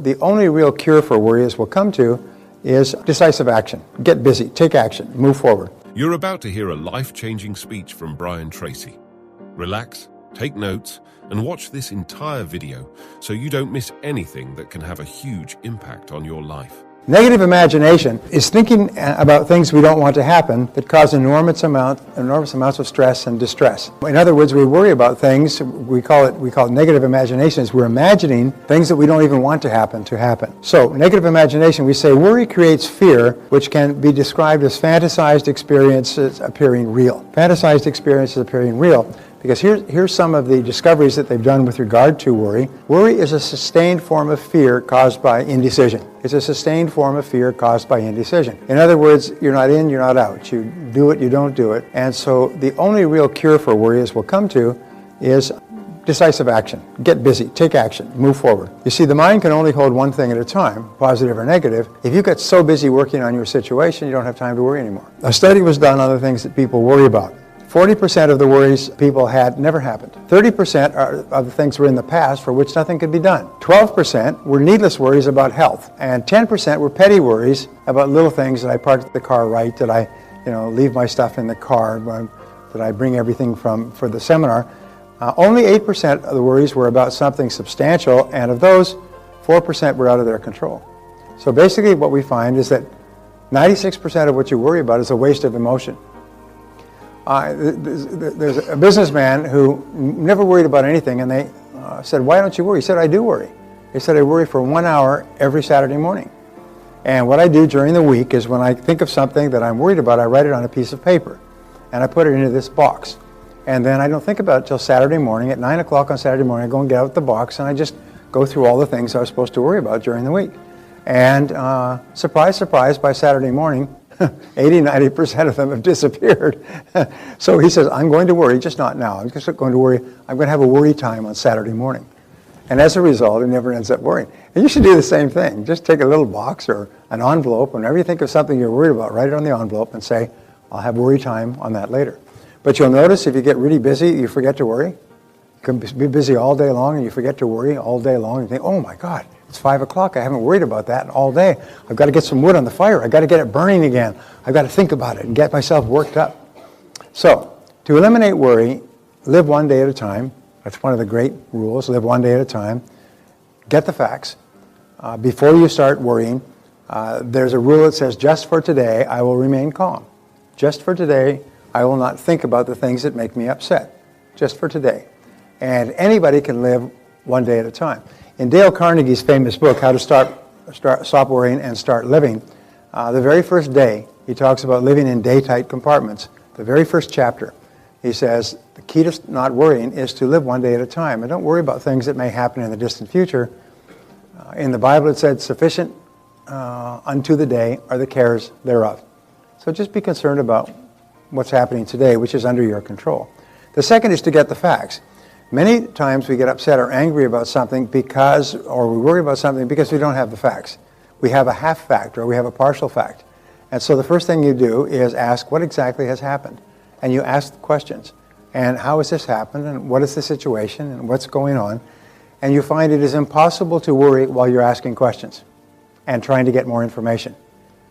the only real cure for worry, as we'll come to, is decisive action. Get busy, take action, move forward. You're about to hear a life-changing speech from Tracy. Relax, take notes, and watch this entire video so you don't miss anything that can have a huge impact on your life. Negative imagination is thinking about things we don't want to happen that cause enormous amounts of stress and distress. In other words, we worry about things, we call it negative imagination. We're imagining things that we don't even want to happen. So negative imagination, we say worry creates fear, which can be described as fantasized experiences appearing real. Fantasized experiences appearing real. Because here's some of the discoveries that they've done with regard to worry. Worry is a sustained form of fear caused by indecision. It's a sustained form of fear caused by indecision. In other words, you're not in, you're not out. You do it, you don't do it. And so the only real cure for worry, as we'll come to, is decisive action. Get busy, take action, move forward. You see, the mind can only hold one thing at a time, positive or negative. If you get so busy working on your situation, you don't have time to worry anymore. A study was done on the things that people worry about. 40% of the worries people had never happened. 30% of the things were in the past for which nothing could be done. 12% were needless worries about health. And 10% were petty worries about little things. Did I park the car right? Did I leave my stuff in the car? Did I bring everything for the seminar? Only 8% of the worries were about something substantial, and of those, 4% were out of their control. So basically what we find is that 96% of what you worry about is a waste of emotion. There's a businessman who never worried about anything, and they said, "Why don't you worry?" He said, "I do worry." He said, "I worry for 1 hour every Saturday morning. And what I do during the week is when I think of something that I'm worried about, I write it on a piece of paper, and I put it into this box. And then I don't think about it till Saturday morning. At 9 o'clock on Saturday morning, I go and get out the box, and I just go through all the things I was supposed to worry about during the week. And surprise, surprise, by Saturday morning, 80-90% of them have disappeared." So he says, "I'm going to worry, just not now. I'm just going to worry. I'm going to have a worry time on Saturday morning." And as a result, he never ends up worrying. And you should do the same thing. Just take a little box or an envelope. Whenever you think of something you're worried about, write it on the envelope and say, "I'll have worry time on that later." But you'll notice if you get really busy, you forget to worry. You can be busy all day long and you forget to worry all day long. You think, "Oh my God, it's 5 o'clock. I haven't worried about that all day. I've got to get some wood on the fire. I've got to get it burning again. I've got to think about it and get myself worked up." So, to eliminate worry, live one day at a time. That's one of the great rules. Live one day at a time. Get the facts. Before you start worrying, there's a rule that says, "Just for today, I will remain calm. Just for today, I will not think about the things that make me upset." Just for today. And anybody can live one day at a time. In Dale Carnegie's famous book, How to Stop Worrying and Start Living, the very first day, he talks about living in day-tight compartments. The very first chapter, he says, the key to not worrying is to live one day at a time. And don't worry about things that may happen in the distant future. In the Bible it said, "Sufficient unto the day are the cares thereof." So just be concerned about what's happening today, which is under your control. The second is to get the facts. Many times we get upset or angry about something or we worry about something because we don't have the facts. We have a half fact or we have a partial fact. And so the first thing you do is ask what exactly has happened. And you ask questions. And how has this happened? And what is the situation? And what's going on? And you find it is impossible to worry while you're asking questions and trying to get more information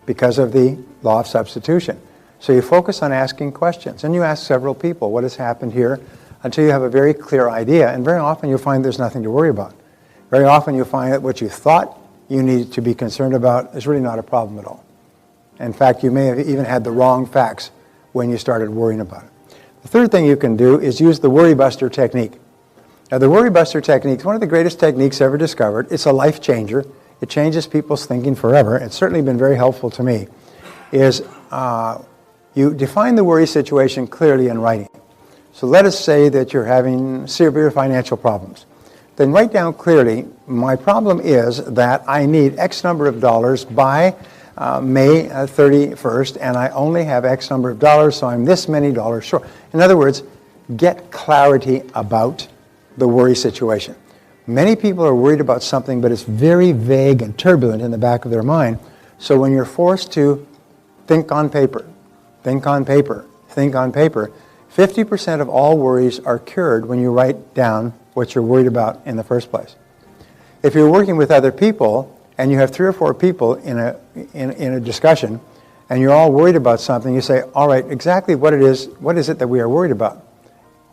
because of the law of substitution. So you focus on asking questions, and you ask several people what has happened here until you have a very clear idea, and very often you'll find there's nothing to worry about. Very often you'll find that what you thought you needed to be concerned about is really not a problem at all. In fact, you may have even had the wrong facts when you started worrying about it. The third thing you can do is use the worry buster technique. Now, the worry buster technique is one of the greatest techniques ever discovered. It's a life changer. It changes people's thinking forever. It's certainly been very helpful to me. You define the worry situation clearly in writing. So let us say that you're having severe financial problems. Then write down clearly, my problem is that I need X number of dollars by May 31st, and I only have X number of dollars, so I'm this many dollars short. In other words, get clarity about the worry situation. Many people are worried about something, but it's very vague and turbulent in the back of their mind. So when you're forced to think on paper, 50% of all worries are cured when you write down what you're worried about in the first place. If you're working with other people and you have 3 or 4 people in a discussion and you're all worried about something, you say, all right, exactly what is it that we are worried about?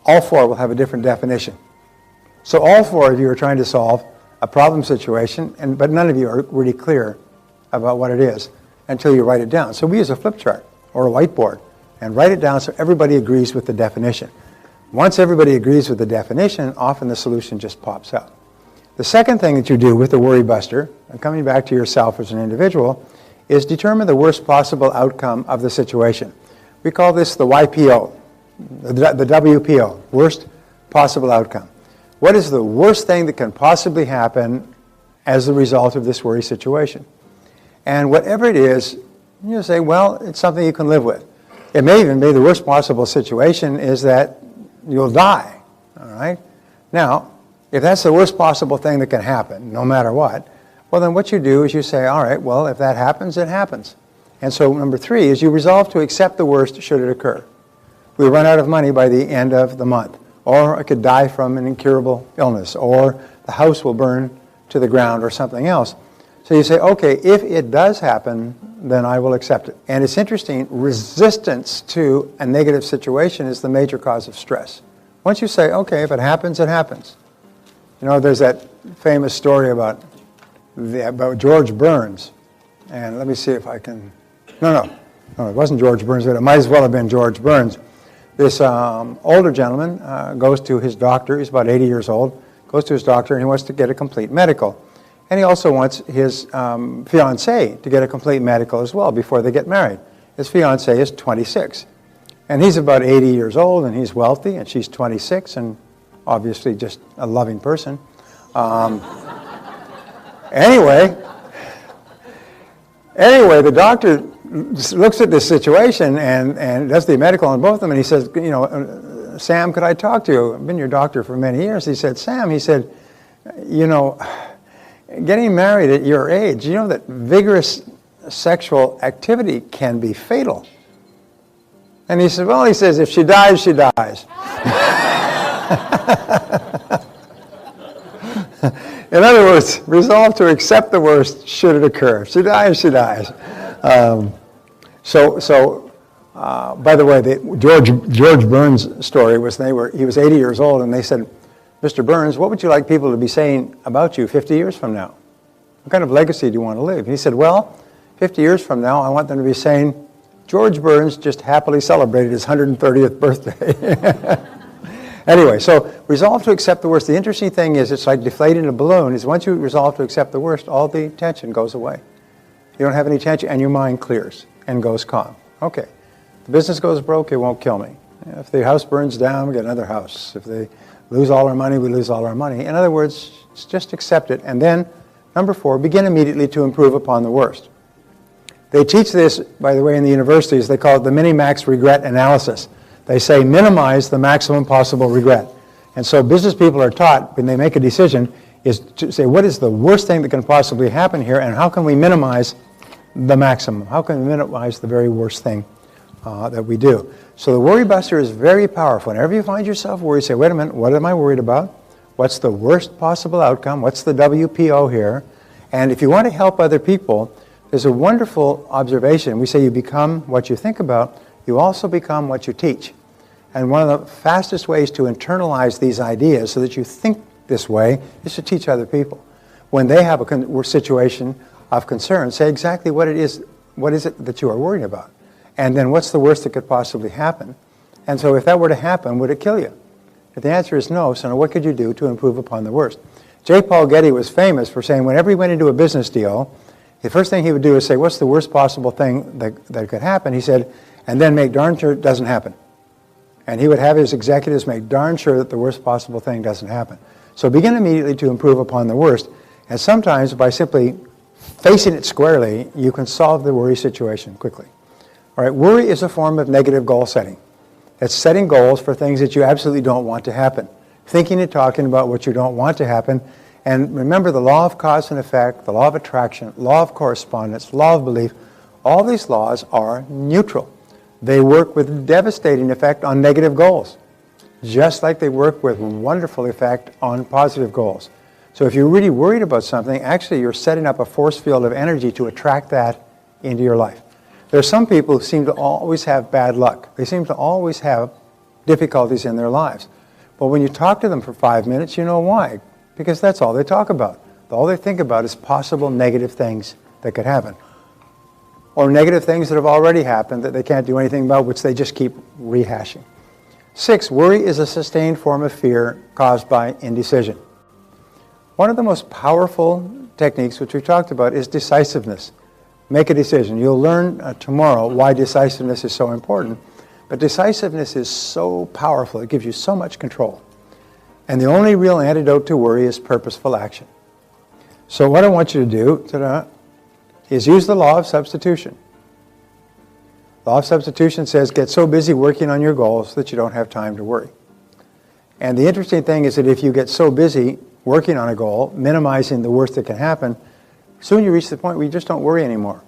All 4 will have a different definition. So all 4 of you are trying to solve a problem situation, but none of you are really clear about what it is until you write it down. So we use a flip chart or a whiteboard and write it down so everybody agrees with the definition. Once everybody agrees with the definition, often the solution just pops out. The second thing that you do with the worry buster, and coming back to yourself as an individual, is determine the worst possible outcome of the situation. We call this the YPO, the WPO, worst possible outcome. What is the worst thing that can possibly happen as a result of this worry situation? And whatever it is, you say, well, it's something you can live with. It may even be the worst possible situation is that you'll die, all right? Now, if that's the worst possible thing that can happen, no matter what, well, then what you do is you say, all right, well, if that happens, it happens. And so number 3 is you resolve to accept the worst should it occur. We run out of money by the end of the month, or I could die from an incurable illness, or the house will burn to the ground, or something else. So you say, okay, if it does happen, then I will accept it. And it's interesting, resistance to a negative situation is the major cause of stress. Once you say, okay, if it happens, it happens. You know, there's that famous story about George Burns. And let me see if I can... No, it wasn't George Burns, but it might as well have been George Burns. This older gentleman goes to his doctor. He's about 80 years old. Goes to his doctor, and he wants to get a complete medical. And he also wants his fiancée to get a complete medical as well before they get married. His fiancée is 26. And he's about 80 years old, and he's wealthy, and she's 26, and obviously just a loving person. Anyway, the doctor looks at this situation and does the medical on both of them, and he says, you know, Sam, could I talk to you? I've been your doctor for many years. He said, Sam, he said, you know, getting married at your age, you know that vigorous sexual activity can be fatal. And he said, well, he says, if she dies, she dies. In other words, resolve to accept the worst should it occur. If she dies, she dies. By the way, the George Burns story was he was 80 years old, and they said, Mr. Burns, what would you like people to be saying about you 50 years from now? What kind of legacy do you want to leave? He said, well, 50 years from now, I want them to be saying, George Burns just happily celebrated his 130th birthday. Anyway, so resolve to accept the worst. The interesting thing is it's like deflating a balloon, is once you resolve to accept the worst, all the tension goes away. You don't have any tension, and your mind clears and goes calm. Okay, the business goes broke, it won't kill me. If the house burns down, we get another house. If they lose all our money, we lose all our money. In other words, just accept it. And then, number 4, begin immediately to improve upon the worst. They teach this, by the way, in the universities. They call it the mini-max regret analysis. They say minimize the maximum possible regret. And so business people are taught, when they make a decision, is to say, what is the worst thing that can possibly happen here, and how can we minimize the maximum? How can we minimize the very worst thing that we do? So the worry buster is very powerful. Whenever you find yourself worried, say, wait a minute, what am I worried about? What's the worst possible outcome? What's the WPO here? And if you want to help other people, there's a wonderful observation. We say you become what you think about. You also become what you teach. And one of the fastest ways to internalize these ideas so that you think this way is to teach other people. When they have a situation of concern, say exactly what is it that you are worried about? And then what's the worst that could possibly happen? And so if that were to happen, would it kill you? If the answer is no, so now what could you do to improve upon the worst? J. Paul Getty was famous for saying whenever he went into a business deal, the first thing he would do is say, what's the worst possible thing that could happen? He said, and then make darn sure it doesn't happen. And he would have his executives make darn sure that the worst possible thing doesn't happen. So begin immediately to improve upon the worst. And sometimes by simply facing it squarely, you can solve the worry situation quickly. All right, worry is a form of negative goal setting. It's setting goals for things that you absolutely don't want to happen. Thinking and talking about what you don't want to happen. And remember the law of cause and effect, the law of attraction, law of correspondence, law of belief, all these laws are neutral. They work with devastating effect on negative goals, just like they work with wonderful effect on positive goals. So if you're really worried about something, actually you're setting up a force field of energy to attract that into your life. There are some people who seem to always have bad luck. They seem to always have difficulties in their lives. But when you talk to them for 5 minutes, you know why. Because that's all they talk about. All they think about is possible negative things that could happen. Or negative things that have already happened that they can't do anything about, which they just keep rehashing. 6, worry is a sustained form of fear caused by indecision. One of the most powerful techniques, which we talked about, is decisiveness. Make a decision. You'll learn tomorrow why decisiveness is so important. But decisiveness is so powerful. It gives you so much control. And the only real antidote to worry is purposeful action. So what I want you to do is use the law of substitution. The law of substitution says get so busy working on your goals that you don't have time to worry. And the interesting thing is that if you get so busy working on a goal, minimizing the worst that can happen, soon you reach the point where you just don't worry anymore.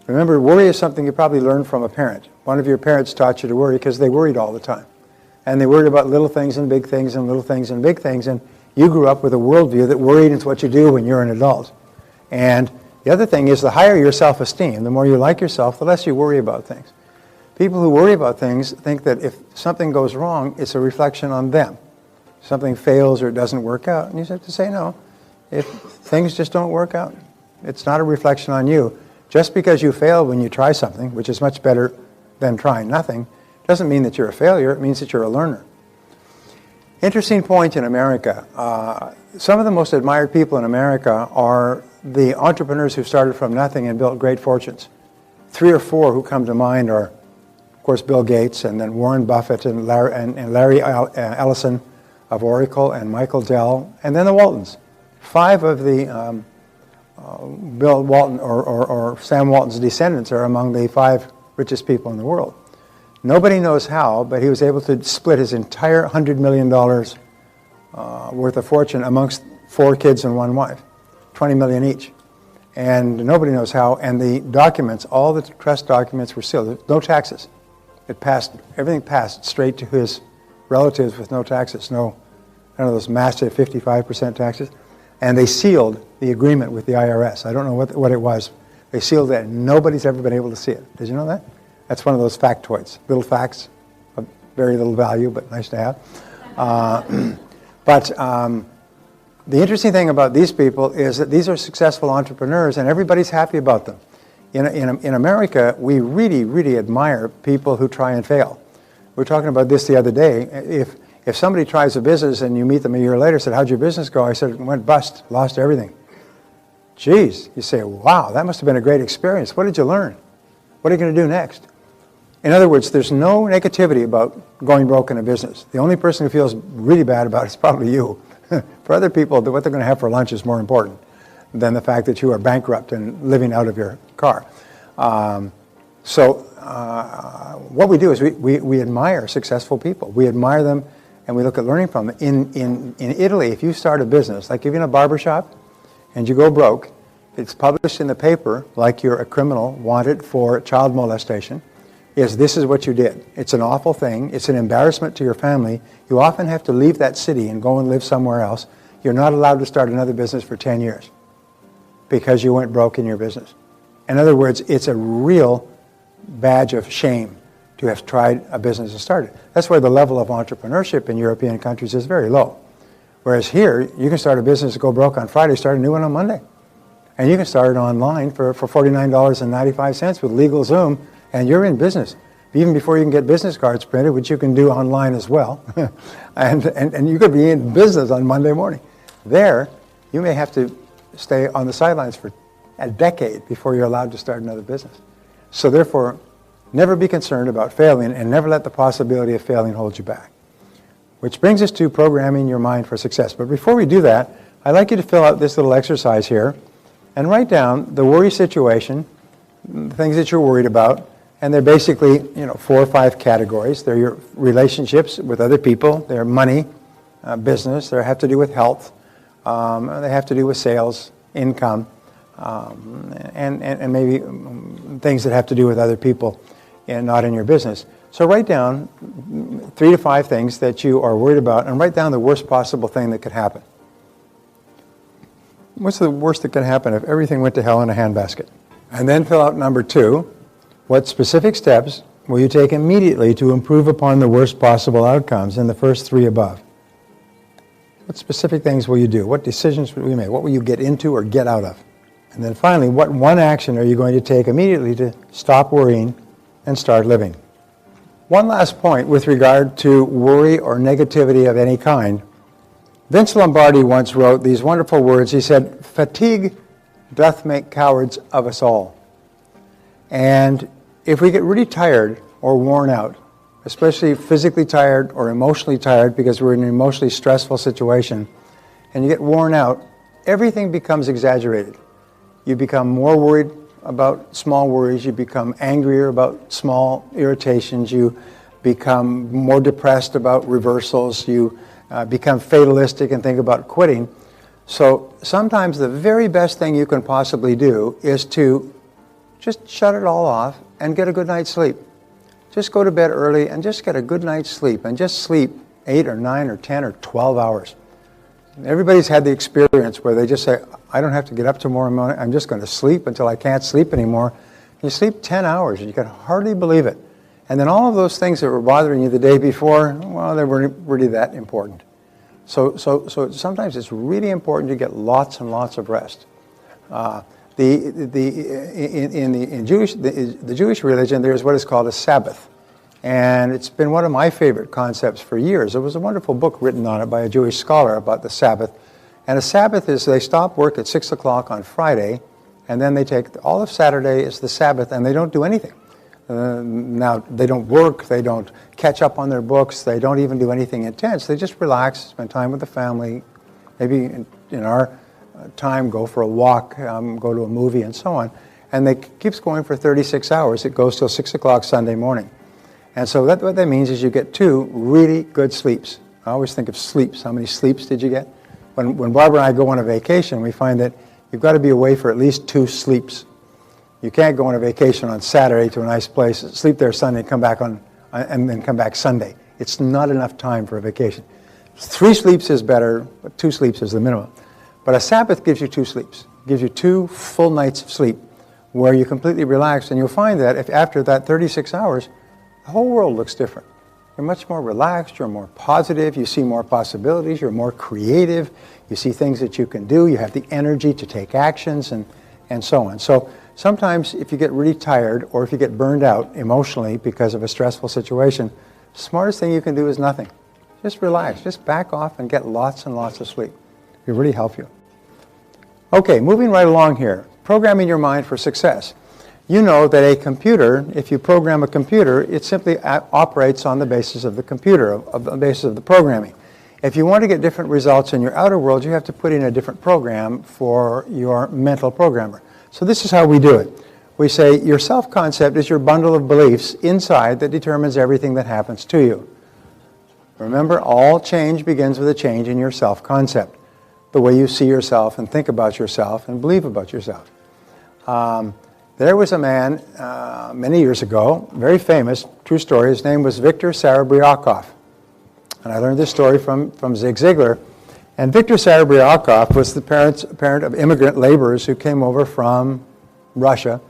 Remember, worry is something you probably learned from a parent. One of your parents taught you to worry because they worried all the time. And they worried about little things and big things and little things and big things. And you grew up with a worldview that worried is what you do when you're an adult. And the other thing is the higher your self-esteem, the more you like yourself, the less you worry about things. People who worry about things think that if something goes wrong, it's a reflection on them. Something fails or it doesn't work out. And you have to say, no, if things just don't work out, it's not a reflection on you. Just because you fail when you try something, which is much better than trying nothing, doesn't mean that you're a failure. It means that you're a learner. Interesting point in America. Some of the most admired people in America are the entrepreneurs who started from nothing and built great fortunes. 3 or 4 who come to mind are, of course, Bill Gates, and then Warren Buffett and Larry Ellison of Oracle, and Michael Dell, and then the Waltons. 5 of the Bill Walton or Sam Walton's descendants are among the 5 richest people in the world. Nobody knows how, but he was able to split his entire $100 million worth of fortune amongst 4 kids and 1 wife, $20 million each. And nobody knows how, and the documents, all the trust documents were sealed. No taxes. Everything passed straight to his relatives with no taxes, none of those massive 55% taxes. And they sealed the agreement with the IRS. I don't know what it was. They sealed it, and nobody's ever been able to see it. Did you know that? That's one of those factoids, little facts of very little value, but nice to have. The interesting thing about these people is that these are successful entrepreneurs, and everybody's happy about them. In America, we really, really admire people who try and fail. We were talking about this the other day. If somebody tries a business and you meet them a year later, said, how'd your business go? I said, it went bust, lost everything. Geez, you say, wow, that must have been a great experience. What did you learn? What are you going to do next? In other words, there's no negativity about going broke in a business. The only person who feels really bad about it is probably you. For other people, what they're going to have for lunch is more important than the fact that you are bankrupt and living out of your car. What we do is we admire successful people. We admire them and we look at learning from them. In Italy, if you start a business, like even a barber shop, and you go broke, it's published in the paper like you're a criminal wanted for child molestation. Yes, this is what you did. It's an awful thing. It's an embarrassment to your family. You often have to leave that city and go and live somewhere else. You're not allowed to start another business for 10 years because you went broke in your business. In other words, it's a real badge of shame to have tried a business and started. That's why the level of entrepreneurship in European countries is very low. Whereas here, you can start a business, go broke on Friday, start a new one on Monday. And you can start it online for $49.95 with LegalZoom, and you're in business. Even before you can get business cards printed, which you can do online as well. and you could be in business on Monday morning. There, you may have to stay on the sidelines for a decade before you're allowed to start another business. So therefore, never be concerned about failing, and never let the possibility of failing hold you back. Which brings us to programming your mind for success. But before we do that, I'd like you to fill out this little exercise here and write down the worry situation, the things that you're worried about, and they're basically 4 or 5 categories. They're your relationships with other people, they're money, business, they have to do with health, they have to do with sales, income, and maybe things that have to do with other people and not in your business. So write down 3 to 5 things that you are worried about, and write down the worst possible thing that could happen. what's the worst that can happen if everything went to hell in a handbasket? And then fill out number 2. What specific steps will you take immediately to improve upon the worst possible outcomes in the first 3 above? What specific things will you do? What decisions will you make? What will you get into or get out of? And then finally, what one action are you going to take immediately to stop worrying and start living? One last point with regard to worry or negativity of any kind. Vince Lombardi once wrote these wonderful words. He said, "Fatigue doth make cowards of us all." And if we get really tired or worn out, especially physically tired or emotionally tired because we're in an emotionally stressful situation, and you get worn out, everything becomes exaggerated. You become more worried about small worries. You become angrier about small irritations. You become more depressed about reversals. You become fatalistic and think about quitting. So sometimes the very best thing you can possibly do is to just shut it all off and get a good night's sleep. Just go to bed early and just get a good night's sleep, and just sleep 8 or 9 or 10 or 12 hours. Everybody's had the experience where they just say, I don't have to get up tomorrow morning, I'm just going to sleep until I can't sleep anymore. You sleep 10 hours and you can hardly believe it. And then all of those things that were bothering you the day before, well, they weren't really that important. So sometimes it's really important to get lots and lots of rest. In the Jewish religion, there's what is called a Sabbath. And it's been one of my favorite concepts for years. There was a wonderful book written on it by a Jewish scholar about the Sabbath. And a Sabbath is they stop work at 6 o'clock on Friday, and then they take all of Saturday as the Sabbath, and they don't do anything. Now, they don't work, they don't catch up on their books, they don't even do anything intense. They just relax, spend time with the family, maybe in our time go for a walk, go to a movie, and so on. And it keeps going for 36 hours. It goes till 6 o'clock Sunday morning. And so what that means is you get 2 really good sleeps. I always think of sleeps. How many sleeps did you get? When Barbara and I go on a vacation, we find that you've got to be away for at least 2 sleeps. You can't go on a vacation on Saturday to a nice place, sleep there Sunday, and come back and then come back Sunday. It's not enough time for a vacation. 3 sleeps is better, but 2 sleeps is the minimum. But a Sabbath gives you 2 sleeps. It gives you 2 full nights of sleep where you completely relax, and you'll find that if after that 36 hours, the whole world looks different. You're much more relaxed, you're more positive, you see more possibilities, you're more creative, you see things that you can do, you have the energy to take actions, and so on. So sometimes if you get really tired or if you get burned out emotionally because of a stressful situation, the smartest thing you can do is nothing. Just relax, just back off and get lots and lots of sleep. It'll really help you. Okay, moving right along here, programming your mind for success. You know that a computer, if you program a computer, it simply operates on the basis of the computer, on the basis of the programming. If you want to get different results in your outer world, you have to put in a different program for your mental programmer. So this is how we do it. We say your self-concept is your bundle of beliefs inside that determines everything that happens to you. Remember, all change begins with a change in your self-concept, the way you see yourself and think about yourself and believe about yourself. There was a man many years ago, very famous, true story. His name was Victor Sarabriakov. And I learned this story from Zig Ziglar. And Victor Sarabriakov was the parent of immigrant laborers who came over from Russia.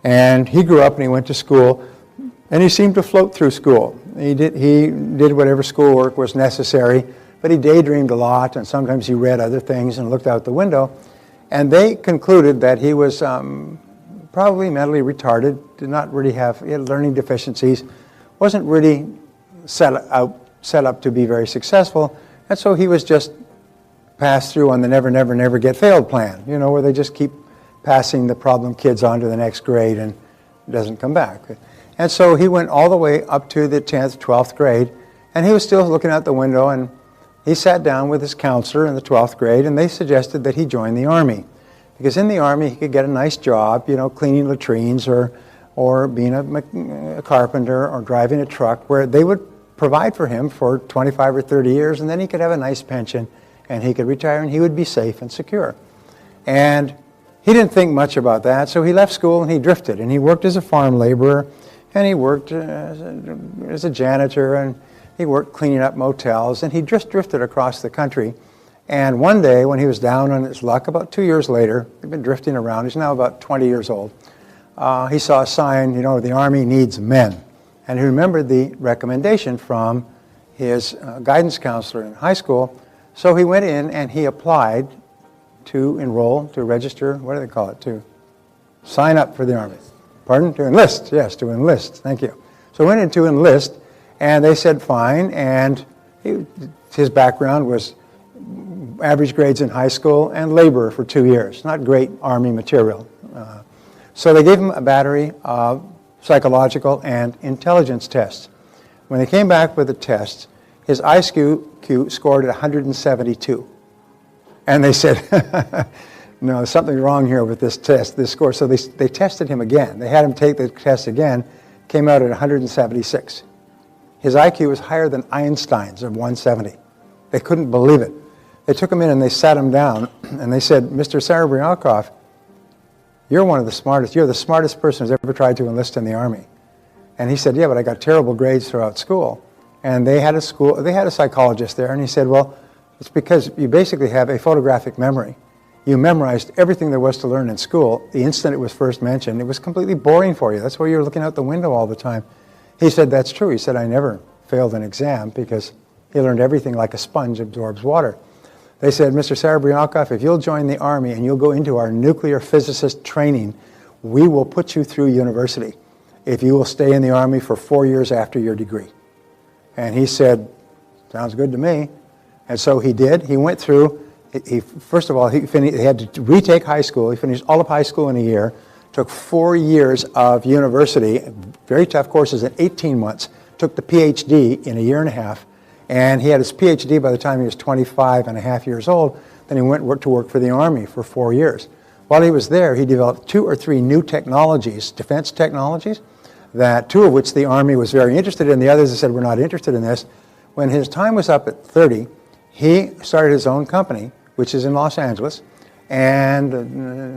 And he grew up and he went to school. And he seemed to float through school. He did whatever schoolwork was necessary. But he daydreamed a lot. And sometimes he read other things and looked out the window. And they concluded that he was probably mentally retarded, he had learning deficiencies, wasn't really set up to be very successful, and so he was just passed through on the never, never, never get failed plan, where they just keep passing the problem kids on to the next grade and it doesn't come back. And so he went all the way up to the 10th, 12th grade, and he was still looking out the window, and he sat down with his counselor in the 12th grade, and they suggested that he join the Army. Because in the Army, he could get a nice job, cleaning latrines or being a carpenter or driving a truck, where they would provide for him for 25 or 30 years, and then he could have a nice pension, and he could retire, and he would be safe and secure. And he didn't think much about that, so he left school and he drifted, and he worked as a farm laborer, and he worked as a janitor, and he worked cleaning up motels, and he just drifted across the country. And one day when he was down on his luck, about 2 years later, he'd been drifting around, he's now about 20 years old, he saw a sign, the Army needs men. And he remembered the recommendation from his guidance counselor in high school. So he went in and he applied to enroll, to register, what do they call it, to sign up for the Army. Pardon? To enlist, yes, to enlist, thank you. So he went in to enlist, and they said fine, and his background was average grades in high school and labor for 2 years, not great Army material. So they gave him a battery of psychological and intelligence tests. When they came back with the tests, his IQ scored at 172. And they said, no, there's something wrong here with this test, this score. So they tested him again. They had him take the test again, came out at 176. His IQ was higher than Einstein's of 170. They couldn't believe it. They took him in and they sat him down and they said, Mr. Serebryakov, you're the smartest person who's ever tried to enlist in the Army. And he said, yeah, but I got terrible grades throughout school. And they had a psychologist there, and he said, well, it's because you basically have a photographic memory. You memorized everything there was to learn in school. The instant it was first mentioned, it was completely boring for you. That's why you're looking out the window all the time. He said, that's true. He said, I never failed an exam because he learned everything like a sponge absorbs water. They said, Mr. Serebryakov, if you'll join the Army and you'll go into our nuclear physicist training, we will put you through university if you will stay in the Army for 4 years after your degree. And he said, sounds good to me. And so he did. He went through, first of all, he had to retake high school. He finished all of high school in a year, took 4 years of university, very tough courses in 18 months, took the PhD in a year and a half, and he had his PhD by the time he was 25 and a half years old. Then he went to work for the Army for 4 years. While he was there, he developed 2 or 3 new technologies, defense technologies, that 2 of which the Army was very interested in. The others said, we're not interested in this. When his time was up at 30, he started his own company, which is in Los Angeles, and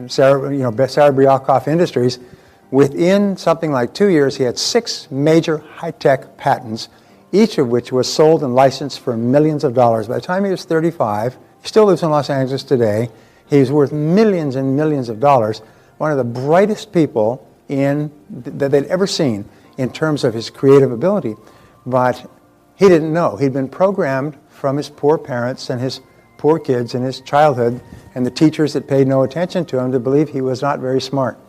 Serebryakov Industries. Within something like 2 years, he had 6 major high-tech patents, each of which was sold and licensed for millions of dollars. By the time he was 35, he still lives in Los Angeles today. He's worth millions and millions of dollars. One of the brightest people that they'd ever seen in terms of his creative ability. But he didn't know. He'd been programmed from his poor parents and his poor kids in his childhood and the teachers that paid no attention to him to believe he was not very smart.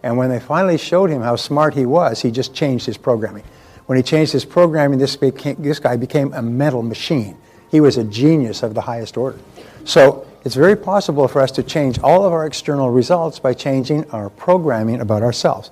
And when they finally showed him how smart he was, he just changed his programming. When he changed his programming, this guy became a mental machine. He was a genius of the highest order. So it's very possible for us to change all of our external results by changing our programming about ourselves.